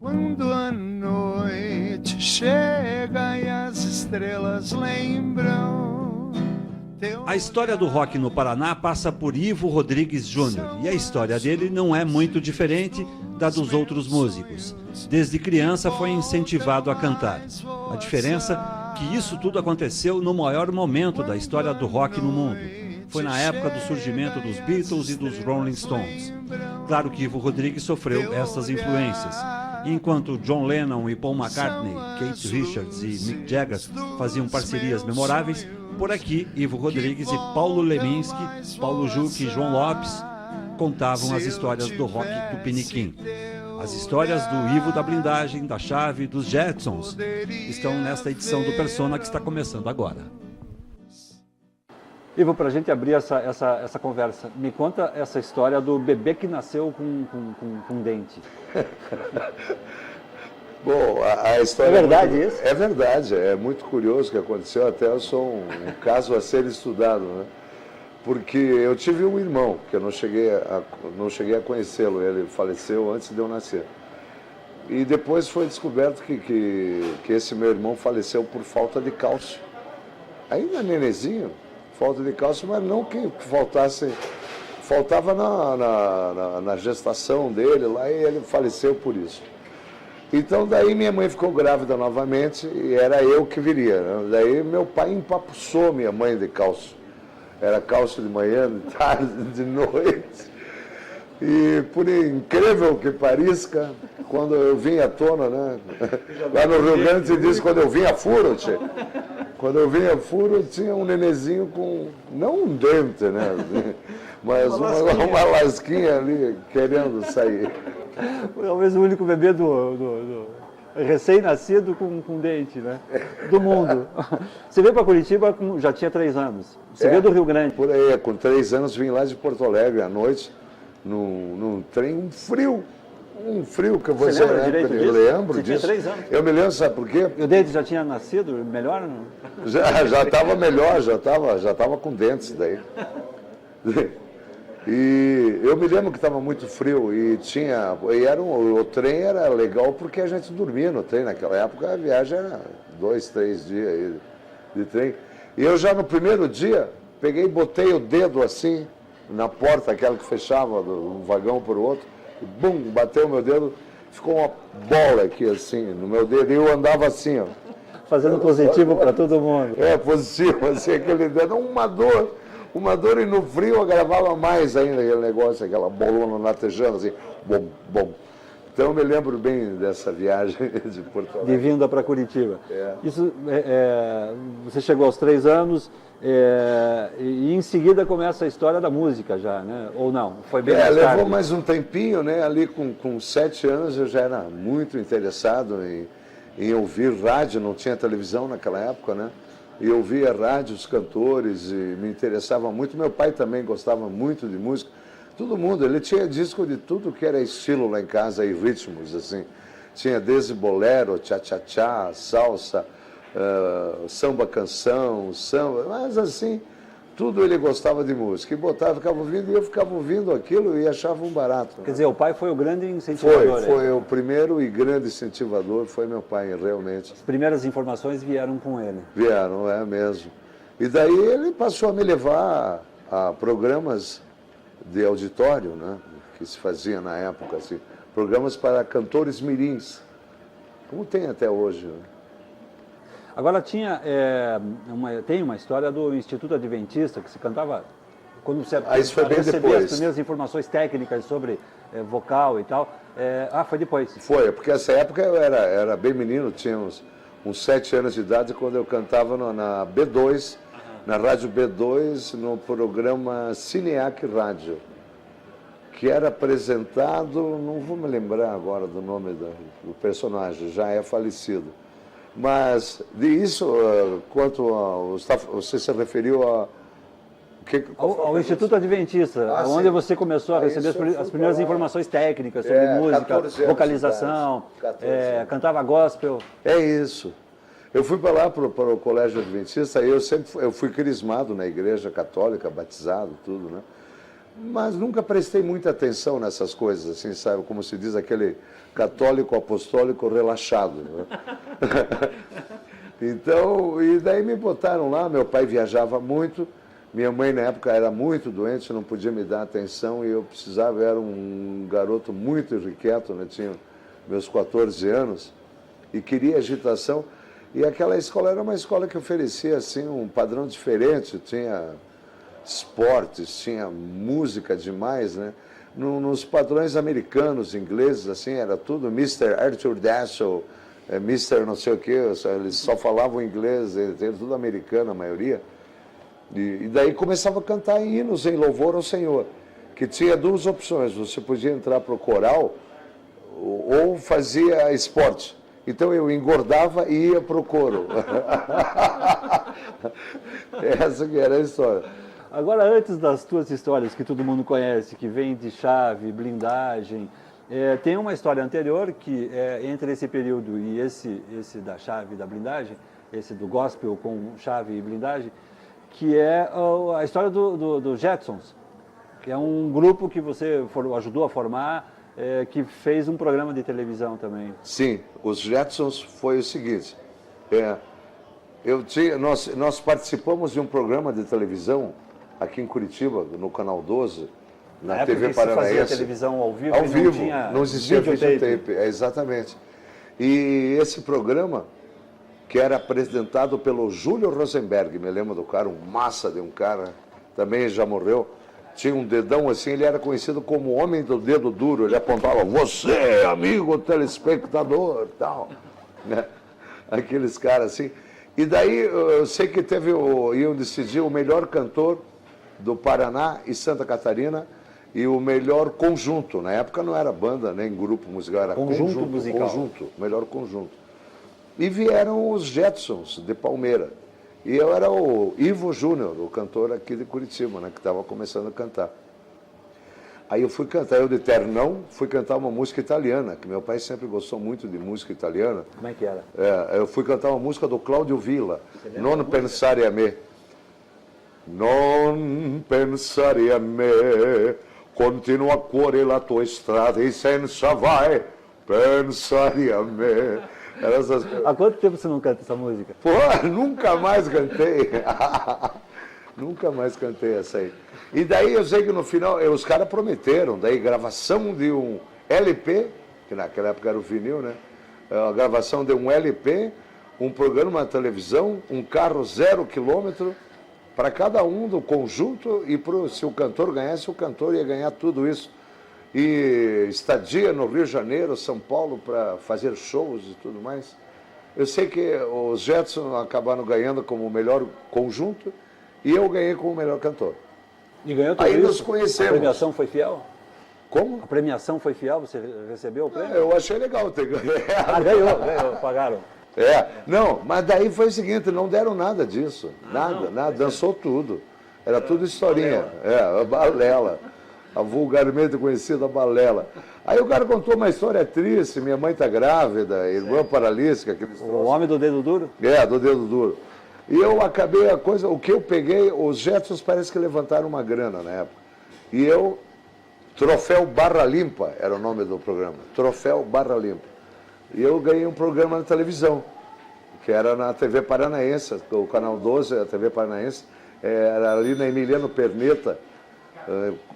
Quando a noite chega e as estrelas lembram. A história do rock no Paraná passa por Ivo Rodrigues Júnior, e a história dele não é muito diferente da dos outros músicos. Desde criança foi incentivado a cantar. A diferença é que isso tudo aconteceu no maior momento da história do rock no mundo. Foi na época do surgimento dos Beatles e dos Rolling Stones. Claro que Ivo Rodrigues sofreu essas influências. Enquanto John Lennon e Paul McCartney, Keith Richards e Mick Jagger faziam parcerias memoráveis, por aqui Ivo Rodrigues e Paulo Leminski, Paulo Juque e João Lopes contavam as histórias do rock do Piniquim. As histórias do Ivo da Blindagem, da Chave, dos Jetsons estão nesta edição do Persona que está começando agora. Ivo, para a gente abrir essa conversa, me conta essa história do bebê que nasceu com dente. Bom, a história... É verdade isso? É verdade, é muito curioso o que aconteceu, até eu sou um caso a ser estudado, né? Porque eu tive um irmão, que eu não cheguei a conhecê-lo, ele faleceu antes de eu nascer. E depois foi descoberto que esse meu irmão faleceu por falta de cálcio. Ainda nenenzinho, falta de cálcio, mas não que faltasse... Faltava na gestação dele lá e ele faleceu por isso. Então daí minha mãe ficou grávida novamente e era eu que viria, né? Daí meu pai empapuçou minha mãe de cálcio. Era cálcio de manhã, de tarde, de noite. E por incrível que pareça, quando eu vim à tona, né? Lá no Rio Grande se diz quando eu vim a furo, tchê. Quando eu vim a furo, tinha um nenezinho com, não um dente, né? Mas uma lasquinha ali querendo sair. Talvez o único bebê do recém-nascido com dente, né? Do mundo. Você veio para Curitiba, já tinha 3 anos. Você veio do Rio Grande. Por aí, com 3 anos vim lá de Porto Alegre à noite, num trem, um frio que eu vou dizer, né? Eu lembro disso. Tinha 3 anos. Eu me lembro, sabe por quê? E o dente já tinha nascido melhor? Não? Já estava melhor, já estava com dentes daí. E eu me lembro que estava muito frio o trem era legal porque a gente dormia no trem. Naquela época a viagem era 2, 3 dias de trem. E eu já no primeiro dia peguei e botei o dedo assim na porta, aquela que fechava um vagão para o outro, e bum, bateu o meu dedo, ficou uma bola aqui assim no meu dedo e eu andava assim, ó. Fazendo positivo para todo mundo. É, positivo, assim, aquele dedo, uma dor e no frio eu gravava mais ainda aquele negócio, aquela bolona latejando assim, bom, bom. Então eu me lembro bem dessa viagem de Porto Alegre. De vinda para Curitiba. É. Isso, você chegou aos 3 anos e em seguida começa a história da música já, né? Ou não? Foi bem mais tarde? Levou mais um tempinho, né? Ali com 7 anos eu já era muito interessado em ouvir rádio, não tinha televisão naquela época, né? E eu ouvia rádio, os cantores, e me interessava muito. Meu pai também gostava muito de música. Todo mundo, ele tinha disco de tudo que era estilo lá em casa, e ritmos, assim. Tinha desde bolero, tchá-tchá-tchá, salsa, samba canção, samba, mas assim, tudo ele gostava de música. E botava, ficava ouvindo, e eu ficava ouvindo aquilo e achava um barato. Quer dizer, o pai foi o grande incentivador. Foi o primeiro e grande incentivador, foi meu pai, realmente. As primeiras informações vieram com ele. Vieram, é mesmo. E daí ele passou a me levar a programas de auditório, né, que se fazia na época, assim, programas para cantores mirins, como tem até hoje. Né? Agora tem uma história do Instituto Adventista que se cantava quando você isso foi bem recebia depois. As primeiras informações técnicas sobre vocal e tal. Foi depois. Foi, porque essa época eu era bem menino, tinha uns 7 anos de idade quando eu cantava na B2, na Rádio B2, no programa Cineac Rádio, que era apresentado, não vou me lembrar agora do nome do personagem, já é falecido. Mas disso, você se referiu ao Instituto Adventista, onde você começou a receber as primeiras informações técnicas sobre música, vocalização, cantava gospel. É isso. Eu fui para lá, para o Colégio Adventista, aí eu fui crismado na igreja católica, batizado, tudo, né? Mas nunca prestei muita atenção nessas coisas, assim, sabe? Como se diz, aquele católico apostólico relaxado, né? Então, e daí me botaram lá, meu pai viajava muito, minha mãe na época era muito doente, não podia me dar atenção e eu precisava, eu era um garoto muito irrequieto, né? Tinha meus 14 anos e queria agitação. E aquela escola era uma escola que oferecia assim, um padrão diferente, tinha esportes, tinha música demais, né? Nos padrões americanos, ingleses, assim, era tudo Mr. Arthur Daschle, Mr. não sei o quê, eles só falavam inglês, era tudo americano a maioria. E daí começava a cantar hinos em louvor ao Senhor, que tinha duas opções, você podia entrar para o coral ou fazia esporte. Então eu engordava e ia para o coro. Essa que era a história. Agora, antes das tuas histórias que todo mundo conhece, que vem de chave, blindagem, tem uma história anterior que entre esse período e esse da chave e da blindagem, esse do gospel com chave e blindagem, que é a história do Jetsons, que é um grupo que você ajudou a formar, que fez um programa de televisão também. Sim, os Jetsons foi o seguinte, nós participamos de um programa de televisão aqui em Curitiba, no Canal 12, na TV Paranaense. Você fazia televisão ao vivo? Ao vivo, não existia videotape. Exatamente. E esse programa, que era apresentado pelo Júlio Rosenberg, me lembro do cara, um massa de um cara, também já morreu, tinha um dedão assim, ele era conhecido como o homem do dedo duro, ele apontava, você, amigo telespectador, tal, né? Aqueles caras assim. E daí eu sei que iam decidir o melhor cantor do Paraná e Santa Catarina e o melhor conjunto. Na época não era banda nem grupo musical, era conjunto musical. Conjunto, melhor conjunto. E vieram os Jetsons de Palmeira. E eu era o Ivo Júnior, o cantor aqui de Curitiba, né, que estava começando a cantar. Aí eu fui cantar, eu de ternão, fui cantar uma música italiana, que meu pai sempre gostou muito de música italiana. Como é que era? Eu fui cantar uma música do Cláudio Villa, Non pensare a me. Non pensare a me, continua a cuore la tua strada e senza vai pensare a me. Há quanto tempo você não canta essa música? Pô, nunca mais cantei. Nunca mais cantei essa aí. E daí eu sei que no final, os caras prometeram, daí gravação de um LP, que naquela época era o vinil, né? A gravação de um LP, um programa na televisão, um carro 0 quilômetro, para cada um do conjunto, e se o cantor ganhasse, o cantor ia ganhar tudo isso. E estadia no Rio de Janeiro, São Paulo, para fazer shows e tudo mais. Eu sei que os Jetsons acabaram ganhando como o melhor conjunto e eu ganhei como o melhor cantor. E ganhou tudo aí isso? Nos conhecemos. A premiação foi fiel? Como? A premiação foi fiel? Você recebeu o prêmio? Eu achei legal ter ganhado. Ah, ganhou, pagaram. Não, mas daí foi o seguinte, não deram nada disso. Nada, dançou tudo. Era tudo historinha. A balela. A vulgarmente conhecida balela. Aí o cara contou uma história triste, minha mãe está grávida, irmã paralítica. O homem do dedo duro? Do dedo duro. E eu acabei o que eu peguei, os Jetsons parece que levantaram uma grana na época. E eu, Troféu Barra Limpa, era o nome do programa, Troféu Barra Limpa. E eu ganhei um programa na televisão, que era na TV Paranaense, o Canal 12, a TV Paranaense, era ali na Emiliano Perneta,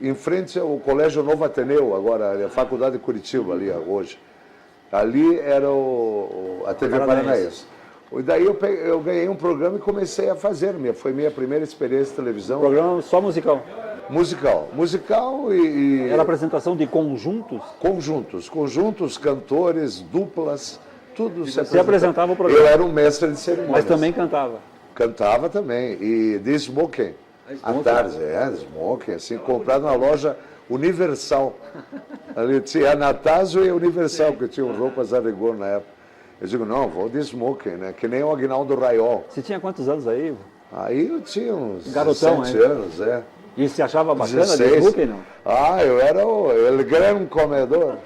em frente ao Colégio Novo Ateneu, agora a Faculdade de Curitiba, ali hoje. Ali era a TV Paranaense. E daí eu ganhei um programa e comecei a fazer, foi minha primeira experiência de televisão. Programa só musical? Musical e... Era apresentação de conjuntos? Conjuntos, cantores, duplas, tudo se Você apresentava o programa? Eu era um mestre de cerimônias. Mas também cantava? Cantava também, e de smoking. À tarde, smoking, assim, comprado na loja Universal. Ali tinha Anastácio e Universal, que tinham roupas a rigor na época. Eu digo, não, vou de smoking, né? Que nem o Aguinaldo Raiol. Você tinha quantos anos aí, Ivo? Aí eu tinha uns garotão, 7 anos, E você achava bacana 16. de smoking, não? Eu era o grande comedor.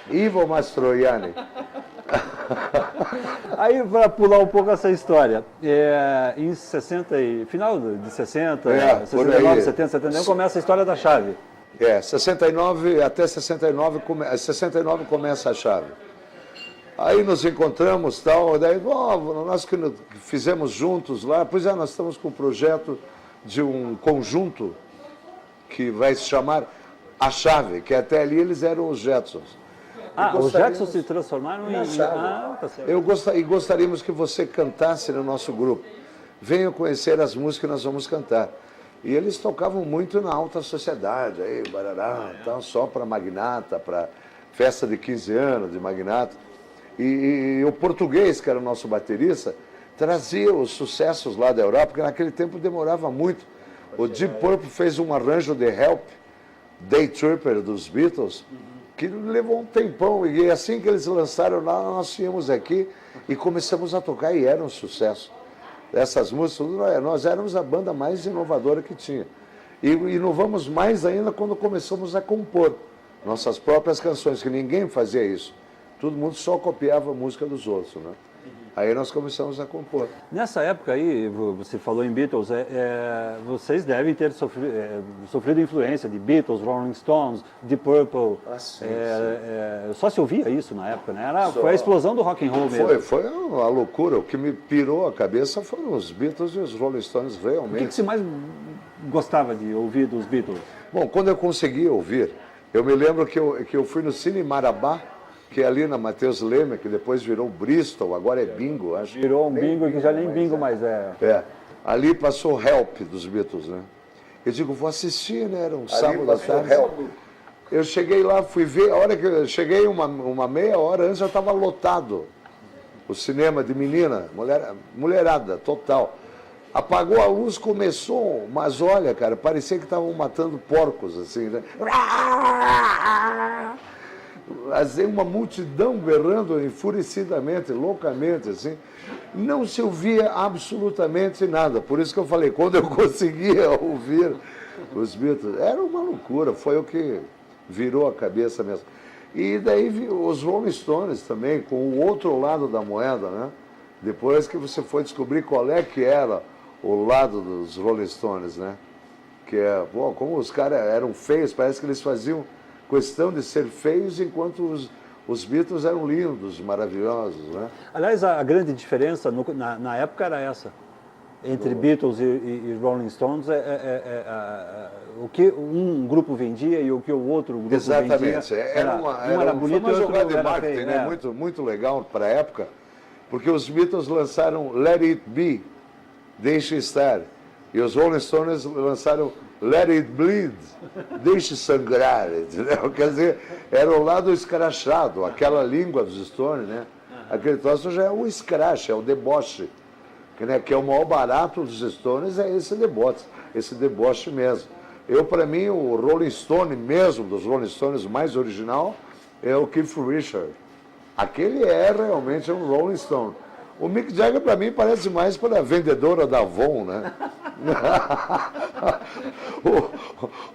Ivo Mastroianni. Aí, para pular um pouco essa história, em 60 final de 60, 69, 70, 71, começa a história da chave. 69, até 69, 69 começa a chave. Aí nos encontramos, tal, daí, nós que fizemos juntos lá, pois nós estamos com um projeto de um conjunto que vai se chamar A Chave, que até ali eles eram os Jetsons. Os Jetsons se transformaram em... Tá certo. Gostaríamos que você cantasse no nosso grupo. Venham conhecer as músicas que nós vamos cantar. E eles tocavam muito na alta sociedade, aí, barará, então, só para magnata, para festa de 15 anos de magnata. E o português, que era o nosso baterista, trazia os sucessos lá da Europa, porque naquele tempo demorava muito. O Deep Purple fez um arranjo de Help, Day Tripper dos Beatles, que levou um tempão. E assim que eles lançaram lá, nós íamos aqui e começamos a tocar e era um sucesso. Essas músicas, nós éramos a banda mais inovadora que tinha. E inovamos mais ainda quando começamos a compor nossas próprias canções, que ninguém fazia isso. Todo mundo só copiava a música dos outros, né? Aí nós começamos a compor. Nessa época aí, você falou em Beatles, vocês devem ter sofrido influência de Beatles, Rolling Stones, Deep Purple. Sim. Só se ouvia isso na época, né? Foi a explosão do rock and roll mesmo. Foi uma loucura. O que me pirou a cabeça foram os Beatles e os Rolling Stones, realmente. O que você mais gostava de ouvir dos Beatles? Bom, quando eu consegui ouvir, eu me lembro que eu fui no Cine Marabá, que é ali na Mateus Leme, que depois virou Bristol, agora é Bingo, acho. Virou um bingo que já nem bingo mais é. Ali passou Help dos Beatles, né? Eu digo, vou assistir, né? Era um sábado à tarde. Eu cheguei lá, fui ver, a hora que eu cheguei, uma meia hora antes, já estava lotado. O cinema de menina, mulherada, total. Apagou a luz, começou, mas olha, cara, parecia que estavam matando porcos, assim, né? Uma multidão berrando enfurecidamente, loucamente, assim. Não se ouvia absolutamente nada. Por isso que eu falei, quando eu conseguia ouvir os Beatles, era uma loucura, foi o que virou a cabeça mesmo. E daí os Rolling Stones também, com o outro lado da moeda, né? Depois que você foi descobrir qual é que era o lado dos Rolling Stones, né? Que como os caras eram feios, parece que eles faziam questão de ser feios, enquanto os Beatles eram lindos, maravilhosos, né? Aliás, a grande diferença na época era essa. Entre Beatles e Rolling Stones, o que um grupo vendia e o que o outro grupo vendia. Exatamente. Era bonito, foi uma jogada de marketing, né? Muito, muito legal para a época, porque os Beatles lançaram Let It Be, Deixe Estar, e os Rolling Stones lançaram Let It Bleed, Deixe Sangrar, entendeu? Quer dizer, era o lado escrachado, aquela língua dos Stones, né? Aquele troço já é o scratch, é o deboche, que é o maior barato dos Stones, é esse deboche mesmo. Para mim, o Rolling Stone mesmo, dos Rolling Stones, o mais original, é o Keith Richards. Aquele é realmente um Rolling Stone. O Mick Jagger, para mim, parece mais para a vendedora da Avon, né?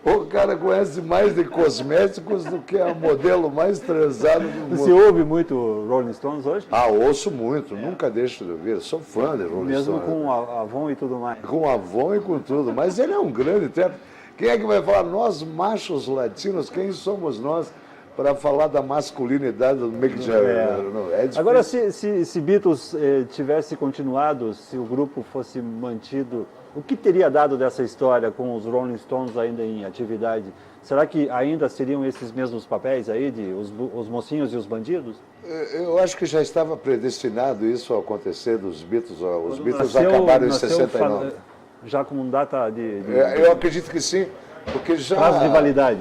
o cara conhece mais de cosméticos do que a modelo mais transada do mundo. Você ouve muito Rolling Stones hoje? Ouço muito, nunca deixo de ouvir. Sou fã de Rolling Stones. Mesmo com a Avon e tudo mais? Com a Avon e com tudo. Mas ele é um grande intérprete. Quem é que vai falar? Nós, machos latinos, quem somos nós para falar da masculinidade do Mick Jagger? Agora, se Beatles tivesse continuado, se o grupo fosse mantido, o que teria dado dessa história com os Rolling Stones ainda em atividade? Será que ainda seriam esses mesmos papéis aí, os mocinhos e os bandidos? Eu acho que já estava predestinado isso a acontecer dos Beatles. Os Beatles acabaram em 69. Já com data de... Eu acredito que sim, porque já... Prazo de validade.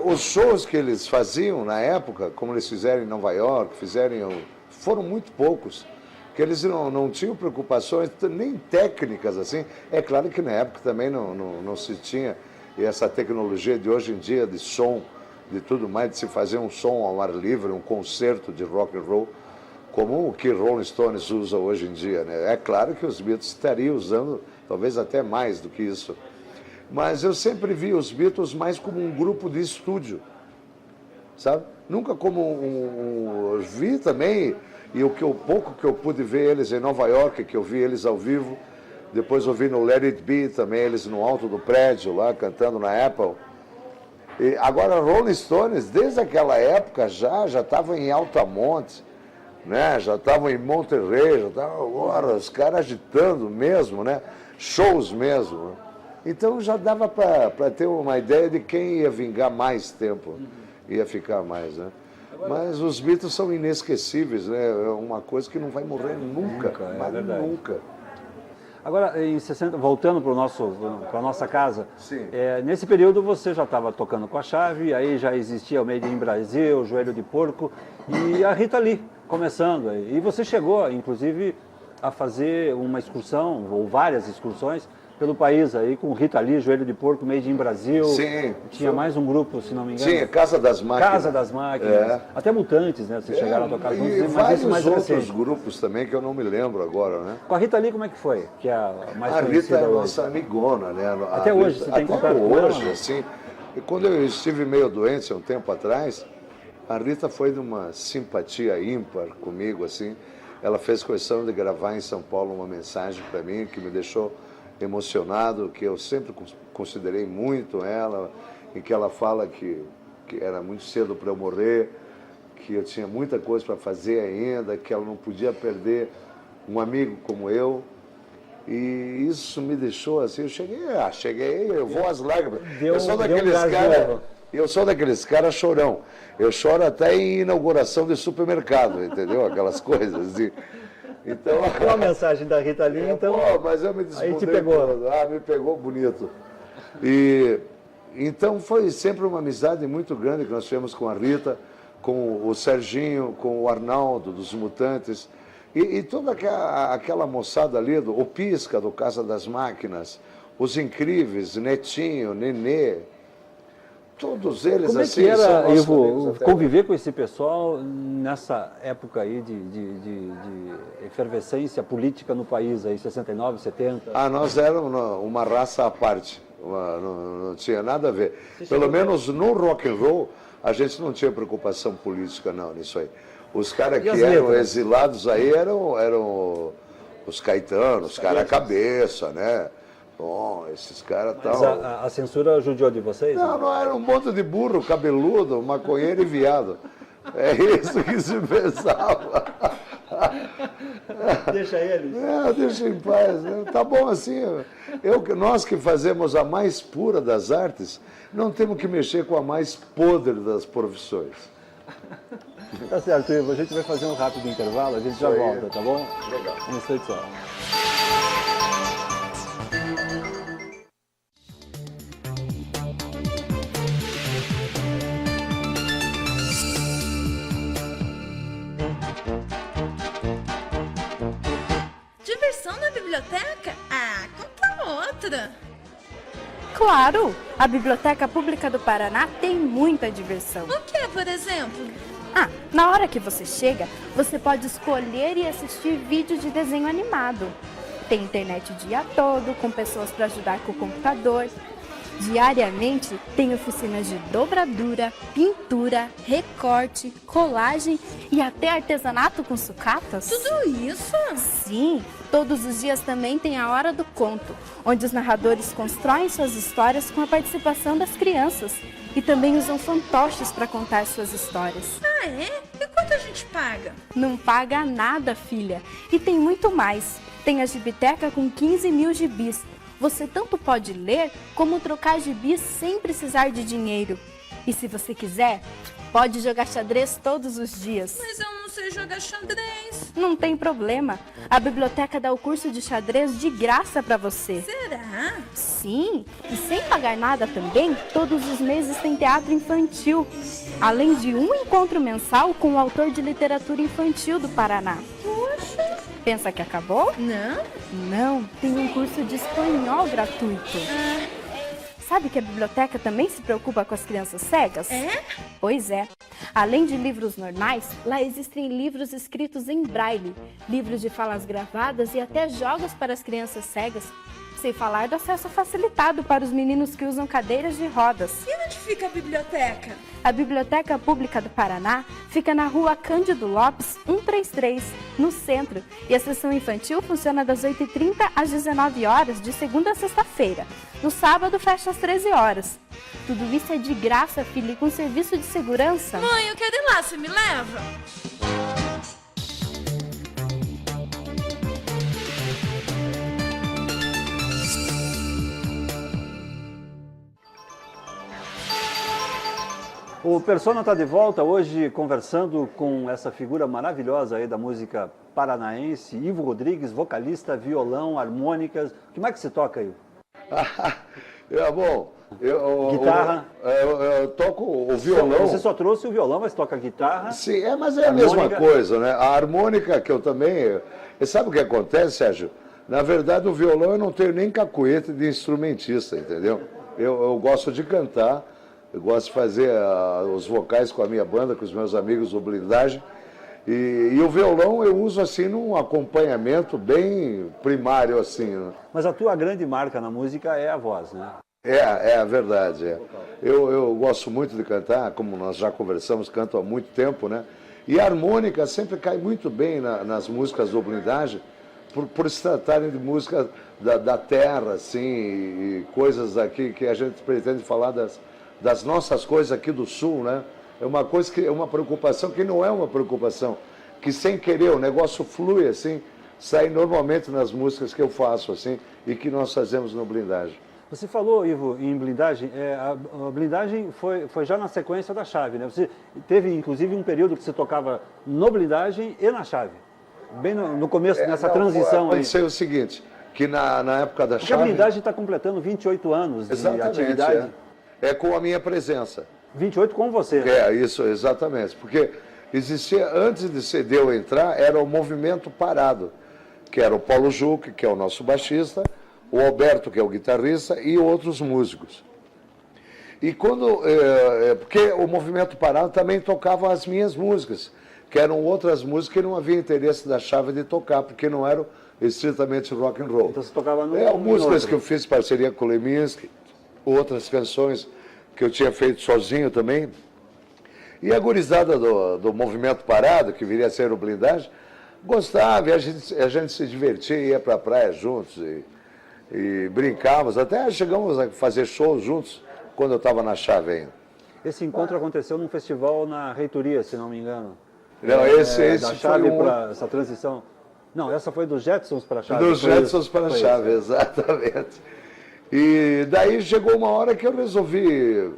Os shows que eles faziam na época, como eles fizeram em Nova York, foram muito poucos, que eles não tinham preocupações nem técnicas assim. É claro que na época também não se tinha essa tecnologia de hoje em dia de som, de tudo mais, de se fazer um som ao ar livre, um concerto de rock and roll, como o que Rolling Stones usa hoje em dia, né? É claro que os Beatles estariam usando talvez até mais do que isso. Mas eu sempre vi os Beatles mais como um grupo de estúdio, sabe? Nunca como vi também E o pouco que eu pude ver eles em Nova York, que eu vi eles ao vivo, depois eu vi no Let It Be também, eles no alto do prédio lá, cantando na Apple. E agora, Rolling Stones, desde aquela época já estavam em Altamonte, né? Já estavam em Monterrey, já estavam agora, os caras agitando mesmo, né? Shows mesmo. Então já dava para ter uma ideia de quem ia vingar mais tempo, ia ficar mais, né? Mas os Beatles são inesquecíveis, né? É uma coisa que não vai morrer nunca, mas nunca. Agora, em 60, voltando para a nossa casa, Sim. Nesse período você já estava tocando com a chave, aí já existia o Made in Brasil, o Joelho de Porco e a Rita Lee começando. E você chegou, inclusive, a fazer uma excursão, ou várias excursões, pelo país aí, com Rita Lee, Joelho de Porco, Made in Brasil. Sim. Tinha mais um grupo, se não me engano. Sim, Casa das Máquinas. Casa das Máquinas. Até Mutantes, né? Vocês chegaram a tocar juntos. E mas vários isso mais outros recente. grupos também que eu não me lembro agora, né? Com a Rita Lee, como é que foi? Que é a mais A Rita conhecida é hoje. nossa amigona, né? Até hoje, você tem contato com ela? Até hoje, assim. E quando eu estive meio doente, há um tempo atrás, a Rita foi de uma simpatia ímpar comigo, assim. Ela fez questão de gravar em São Paulo uma mensagem para mim que me deixou emocionado, que eu sempre considerei muito ela, em que ela fala que era muito cedo para eu morrer, que eu tinha muita coisa para fazer ainda, que ela não podia perder um amigo como eu. E isso me deixou assim, eu cheguei, eu vou às lágrimas. Eu sou daqueles caras chorão. Eu choro até em inauguração de supermercado, entendeu? Aquelas coisas assim. Então, Qual a mensagem da Rita Lee, então? Pô, mas eu me Aí te desmudei. pegou. Me pegou bonito. E então foi sempre uma amizade muito grande que nós tivemos com a Rita, com o Serginho, com o Arnaldo dos Mutantes e toda aquela moçada ali, o Pisca do Casa das Máquinas, os Incríveis, Netinho, Nenê. Todos eles, Como é assim, que era, são nossos Ivo, amigos até conviver com esse pessoal nessa época aí de efervescência política no país, aí, 69, 70? Nós éramos uma raça à parte, não tinha nada a ver. Pelo menos no rock and roll, a gente não tinha preocupação política, não, nisso aí. Os caras que eram exilados aí eram os Caetanos, os caras cabeça, né? Bom, esses caras Mas tal. a censura judiou de vocês? Não, era um monte de burro, cabeludo, maconheiro e viado. É isso que se pensava. Deixa eles. Deixa em paz. Tá bom assim. Nós que fazemos a mais pura das artes, não temos que mexer com a mais podre das profissões. Tá certo, Ivo. A gente vai fazer um rápido intervalo, a gente já volta, tá bom? Legal. Um instante só. Diversão na biblioteca? Conta outra. Claro! A Biblioteca Pública do Paraná tem muita diversão. O que, por exemplo? Na hora que você chega, você pode escolher e assistir vídeos de desenho animado. Tem internet o dia todo, com pessoas para ajudar com o computador. Diariamente, tem oficinas de dobradura, pintura, recorte, colagem e até artesanato com sucatas. Tudo isso? Sim, todos os dias também tem a Hora do Conto, onde os narradores constroem suas histórias com a participação das crianças e também usam fantoches para contar suas histórias. E quanto a gente paga? Não paga nada, filha. E tem muito mais. Tem a gibiteca com 15 mil gibis. Você tanto pode ler como trocar gibis sem precisar de dinheiro. E se você quiser, pode jogar xadrez todos os dias. Mas eu não sei jogar xadrez. Não tem problema. A biblioteca dá o curso de xadrez de graça para você. Será? Sim, e sem pagar nada também, todos os meses tem teatro infantil. Além de um encontro mensal com o autor de literatura infantil do Paraná. Poxa. Pensa que acabou? Não? Não, tem um curso de espanhol gratuito. Sabe que a biblioteca também se preocupa com as crianças cegas? É? Pois é. Além de livros normais, lá existem livros escritos em braille, livros de falas gravadas e até jogos para as crianças cegas. Sem falar do acesso facilitado para os meninos que usam cadeiras de rodas. E onde fica a biblioteca? A Biblioteca Pública do Paraná fica na rua Cândido Lopes, 133, no centro. E a sessão infantil funciona das 8h30 às 19 horas, de segunda a sexta-feira. No sábado, fecha às 13 horas. Tudo isso é de graça, filha, e com serviço de segurança. Mãe, eu quero ir lá, você me leva? O Persona está de volta hoje conversando com essa figura maravilhosa aí da música paranaense, Ivo Rodrigues, vocalista, violão, harmônicas. O que mais que você toca aí? Bom, Guitarra? Eu toco o violão. Você só trouxe o violão, mas toca guitarra? Sim, mas é a harmônica. mesma coisa, né? A harmônica que eu também... Sabe o que acontece, Sérgio? Na verdade, o violão eu não tenho nem cacuete de instrumentista, entendeu? Eu gosto de cantar, eu gosto de fazer os vocais com a minha banda, com os meus amigos do Blindagem. E o violão eu uso assim num acompanhamento bem primário, assim, né? Mas a tua grande marca na música é a voz, né? É a verdade. É. Eu gosto muito de cantar, como nós já conversamos, canto há muito tempo, né? E a harmônica sempre cai muito bem nas músicas do Blindagem, por se tratarem de música da terra, assim, e coisas aqui que a gente pretende falar das nossas coisas aqui do Sul, né? É uma coisa que é uma preocupação que não é uma preocupação, que sem querer o negócio flui assim, sai normalmente nas músicas que eu faço assim e que nós fazemos no Blindagem. Você falou, Ivo, em Blindagem, a Blindagem foi já na sequência da Chave, né? Você teve inclusive um período que você tocava no Blindagem e na Chave, bem no começo, nessa transição aí. Aconteceu o seguinte, que na época da Porque Chave... a Blindagem está completando 28 anos de atividade. É com a minha presença. 28 com você. Isso, exatamente. Porque existia, antes de eu entrar, era o Movimento Parado, que era o Paulo Juque, que é o nosso baixista, o Alberto, que é o guitarrista, e outros músicos. E quando... porque o Movimento Parado também tocava as minhas músicas, que eram outras músicas que não havia interesse da Chave de tocar, porque não eram estritamente rock and roll. Então você tocava no... músicas que eu fiz parceria com o Leminski, outras canções que eu tinha feito sozinho também. E a gurizada do Movimento Parado, que viria a ser o Blindagem, gostava, e a gente se divertia, ia para a praia juntos e brincávamos. Até chegamos a fazer shows juntos quando eu estava na Chave ainda. Esse encontro aconteceu num festival na reitoria, se não me engano. Não, esse da Chave foi para essa transição. Não, essa foi dos Jetsons para a Chave. Dos Jetsons para a Chave, exatamente. E daí chegou uma hora que eu resolvi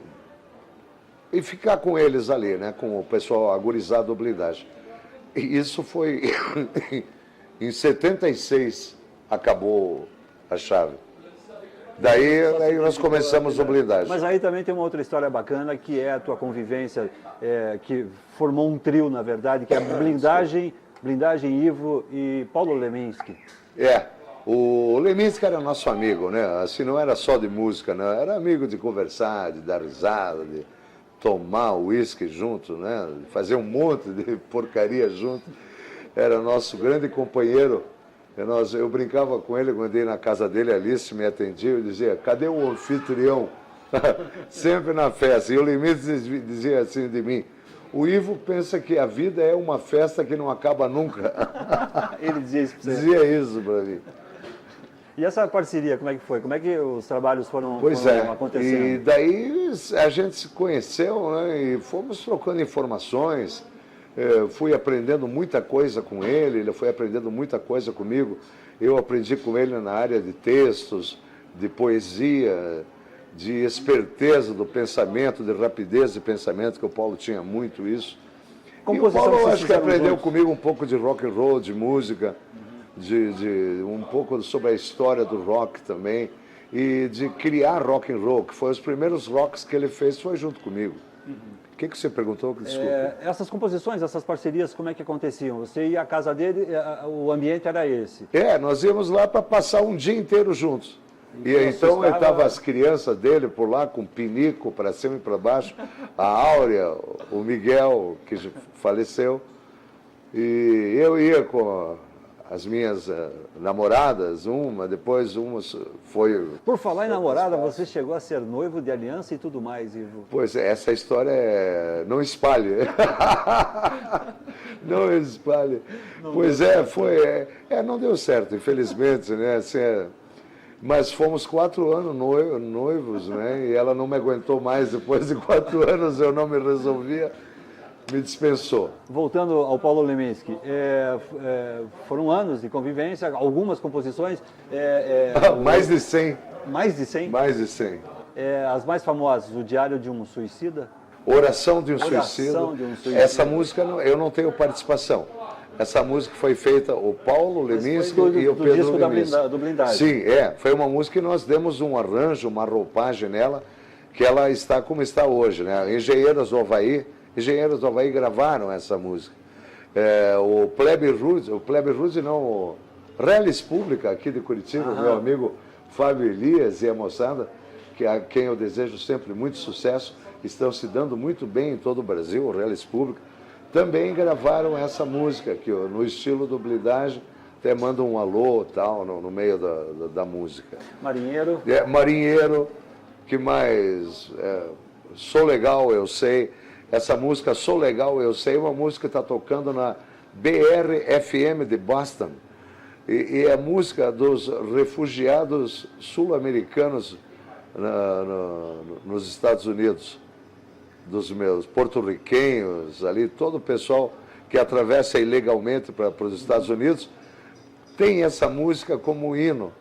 ir ficar com eles ali, né? Com o pessoal agorizado do Blindagem. E isso foi... em 76 acabou a Chave. Daí nós começamos o Blindagem. Mas aí também tem uma outra história bacana, que é a tua convivência, que formou um trio, na verdade, que é Blindagem, Ivo e Paulo Leminski. O Leminski era nosso amigo, né? Assim, não era só de música, né? Era amigo de conversar, de dar risada, de tomar uísque junto, né? De fazer um monte de porcaria junto. Era nosso grande companheiro. Eu brincava com ele quando ia na casa dele, a Alice me atendia, eu dizia, cadê o anfitrião? Sempre na festa. E o Leminski dizia assim de mim, o Ivo pensa que a vida é uma festa que não acaba nunca. Ele dizia isso para você? Dizia isso para mim. E essa parceria, como é que foi? Como é que os trabalhos foram acontecendo? E daí a gente se conheceu, né, e fomos trocando informações. Fui aprendendo muita coisa com ele foi aprendendo muita coisa comigo. Eu aprendi com ele na área de textos, de poesia, de esperteza do pensamento, de rapidez de pensamento, que o Paulo tinha muito isso. E o Paulo acho que aprendeu comigo um pouco de rock and roll, de música, de um pouco sobre a história do rock também, e de criar rock and roll, que foi os primeiros rocks que ele fez, foi junto comigo. O que você perguntou? Desculpa. Essas composições, essas parcerias, como é que aconteciam? Você ia à casa dele, o ambiente era esse? Nós íamos lá para passar um dia inteiro juntos. E então estavam as crianças dele por lá, com pinico para cima e para baixo, a Áurea, o Miguel, que faleceu, e eu ia com as minhas namoradas, depois uma foi... Por falar em namorada, você chegou a ser noivo de aliança e tudo mais, Ivo. Pois é, essa história não espalhe. Não espalhe. Pois é, não deu certo, infelizmente, né? Assim, mas fomos 4 anos noivos, né? E ela não me aguentou mais, depois de 4 anos eu não me resolvia, me dispensou. Voltando ao Paulo Leminski, foram anos de convivência, algumas composições... Mais de 100. Mais de 100? Mais de 100. As mais famosas, O Diário de um Suicida? Oração de um Oração Suicida. de um Suicida. Essa música eu não tenho participação. Essa música foi feita o Paulo Leminski e o Pedro disco Leminski. do Blindagem. Sim, foi uma música que nós demos um arranjo, uma roupagem nela, que ela está como está hoje, né? Engenheiros do Havaí gravaram essa música. O Plebe Rude não, o Reles Pública aqui de Curitiba, meu amigo Fábio Elias e a moçada, a quem eu desejo sempre muito sucesso, estão se dando muito bem em todo o Brasil, o Reles Pública, também gravaram essa música, que no estilo do Blindagem, até manda um alô tal, no meio da música. Marinheiro. Marinheiro, que mais? Sou Legal, Eu Sei. Essa música, Sou Legal, Eu Sei, é uma música que está tocando na BR-FM de Boston. E é a música dos refugiados sul-americanos nos Estados Unidos, dos meus porto-riquenhos ali, todo o pessoal que atravessa ilegalmente para os Estados Unidos, tem essa música como hino,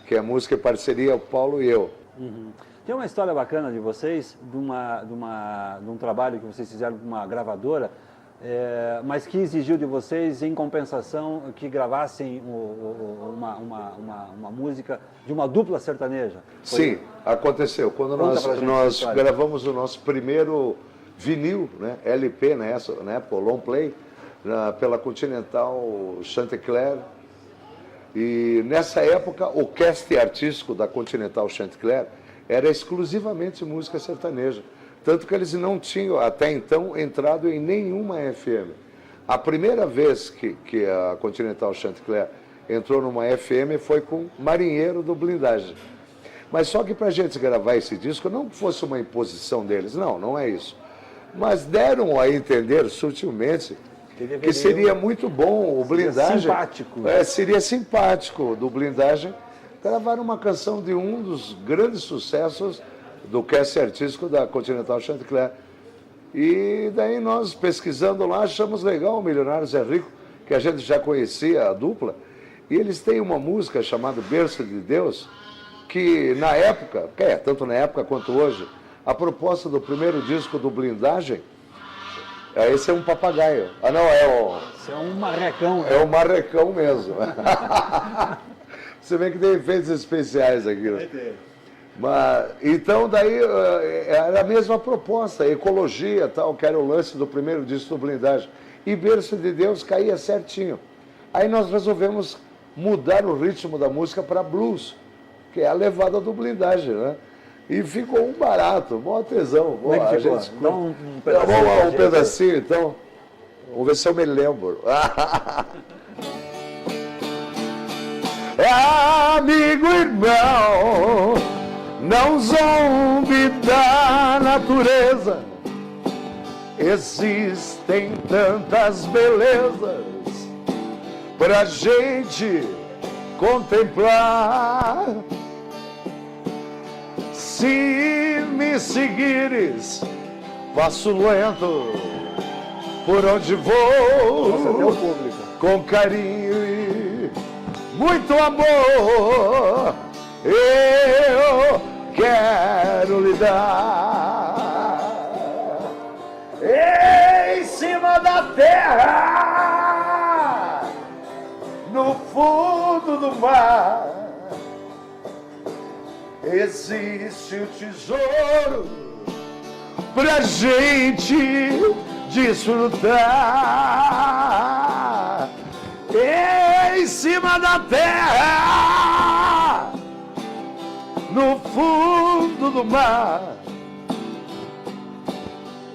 que é a música em parceria, o Paulo e eu. Uhum. Tem uma história bacana de vocês, de um trabalho que vocês fizeram com uma gravadora, mas que exigiu de vocês, em compensação, que gravassem uma música de uma dupla sertaneja. Sim, aconteceu. Quando nós gravamos o nosso primeiro vinil, né, LP nessa época, o long play, pela Continental Chantecler. E nessa época, o cast artístico da Continental Chantecler era exclusivamente música sertaneja. Tanto que eles não tinham, até então, entrado em nenhuma FM. A primeira vez que a Continental Chantecler entrou numa FM foi com Marinheiro do Blindagem. Mas só que para a gente gravar esse disco, não fosse uma imposição deles, não é isso. Mas deram a entender sutilmente que seria muito bom o Blindagem. Simpático. Seria simpático do Blindagem gravar uma canção de um dos grandes sucessos do cast artístico da Continental Chantecler. E daí nós, pesquisando lá, achamos legal o Milionários é Rico, que a gente já conhecia a dupla, e eles têm uma música chamada Berço de Deus, que na época, tanto na época quanto hoje, a proposta do primeiro disco do Blindagem, esse é um papagaio. Esse é um marrecão. É um marrecão mesmo. Você vê que tem efeitos especiais aqui. Mas, então, daí, era a mesma proposta, ecologia, tal, que era o lance do primeiro disco do Blindagem. E Berço de Deus caía certinho. Aí nós resolvemos mudar o ritmo da música para blues, que é a levada do Blindagem, né? E ficou um barato, mó tesão. Como é que ficou? Dá um pedacinho. Vamos lá, um pedacinho, então. Vamos ver se eu me lembro. Amigo, irmão, não zombe da natureza. Existem tantas belezas pra gente contemplar. Se me seguires, passo lento por onde vou, com carinho e muito amor eu quero lhe dar. Em cima da terra, no fundo do mar, existe o tesouro pra gente desfrutar. Em cima da terra, no fundo do mar,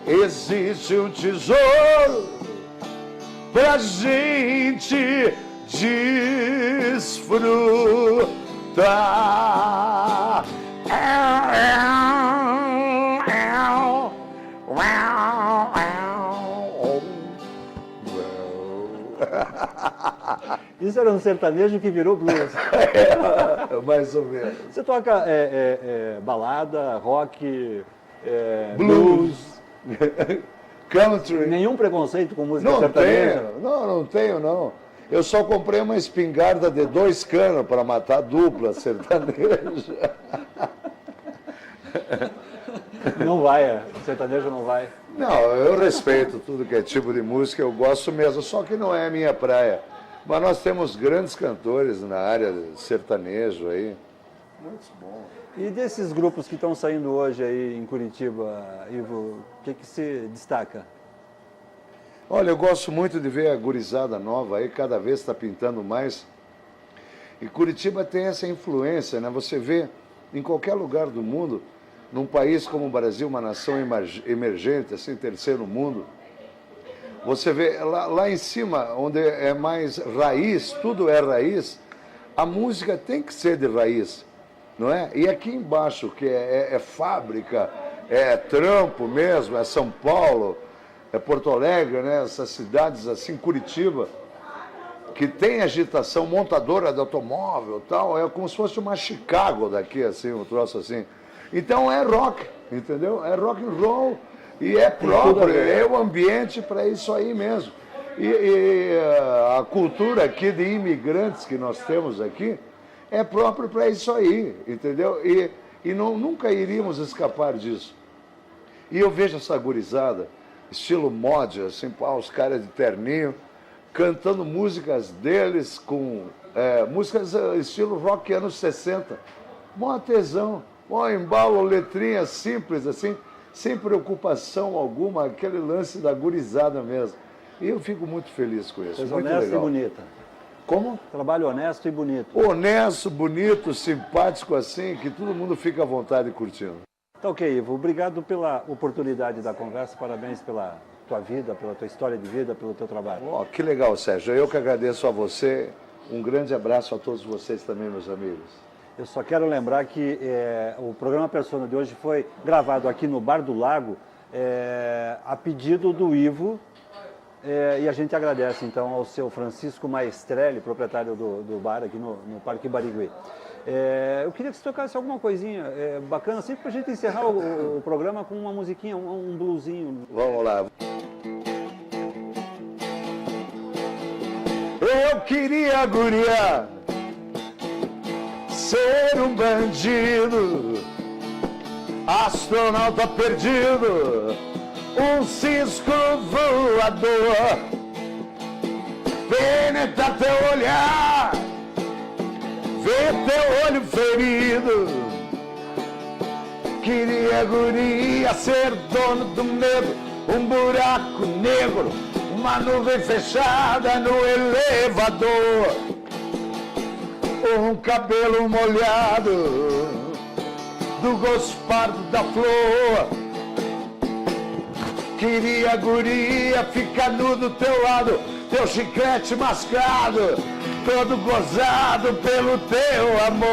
existe um tesouro pra gente desfrutar. Isso era um sertanejo que virou blues. Mais ou menos. Você toca balada, rock, Blues. Country. Nenhum preconceito com música Não sertaneja? tenho, não tenho, não. Eu só comprei uma espingarda de 2 canos para matar a dupla sertaneja. Não vai, sertanejo não vai. Não, eu respeito tudo que é tipo de música, eu gosto mesmo, só que não é a minha praia. Mas nós temos grandes cantores na área de sertanejo aí. Muito bom. E desses grupos que estão saindo hoje aí em Curitiba, Ivo, o que se destaca? Olha, eu gosto muito de ver a gurizada nova aí, cada vez está pintando mais. E Curitiba tem essa influência, né? Você vê em qualquer lugar do mundo, num país como o Brasil, uma nação emergente, assim, terceiro mundo, você vê lá em cima, onde é mais raiz, tudo é raiz, a música tem que ser de raiz, não é? E aqui embaixo, que é fábrica, é trampo mesmo, é São Paulo, é Porto Alegre, né? Essas cidades assim, Curitiba, que tem agitação montadora de automóvel e tal, é como se fosse uma Chicago daqui, assim, um troço assim. Então é rock, entendeu? É rock and roll e é próprio, é o ambiente para isso aí mesmo. E a cultura aqui de imigrantes que nós temos aqui é próprio para isso aí, entendeu? E nunca iríamos escapar disso. E eu vejo essa gurizada, estilo mod, assim, os caras de terninho, cantando músicas deles com músicas estilo rock anos 60. Mó tesão, mó embalo, letrinhas simples assim, sem preocupação alguma, aquele lance da gurizada mesmo. E eu fico muito feliz com isso. Coisa muito honesta legal. e bonita. Como? Trabalho honesto e bonito. Honesto, bonito, simpático assim, que todo mundo fica à vontade curtindo. Tá ok, Ivo. Obrigado pela oportunidade da conversa. Parabéns pela tua vida, pela tua história de vida, pelo teu trabalho. Oh, que legal, Sérgio. Eu que agradeço a você. Um grande abraço a todos vocês também, meus amigos. Eu só quero lembrar que o programa Persona de hoje foi gravado aqui no Bar do Lago, a pedido do Ivo, e a gente agradece então ao seu Francisco Maestrelli, proprietário do bar aqui no Parque Barigüi. Eu queria que você tocasse alguma coisinha bacana, assim, para a gente encerrar o programa com uma musiquinha, um bluesinho. Vamos lá. Eu queria, guria, ser um bandido, astronauta perdido, um cisco voador, penetrar teu olhar, ver teu olho ferido. Queria, guria, ser dono do medo, um buraco negro, uma nuvem fechada no elevador, um cabelo molhado do gospardo da flor. Queria, guria, ficar nu do teu lado, teu chiclete mascado, todo gozado pelo teu amor.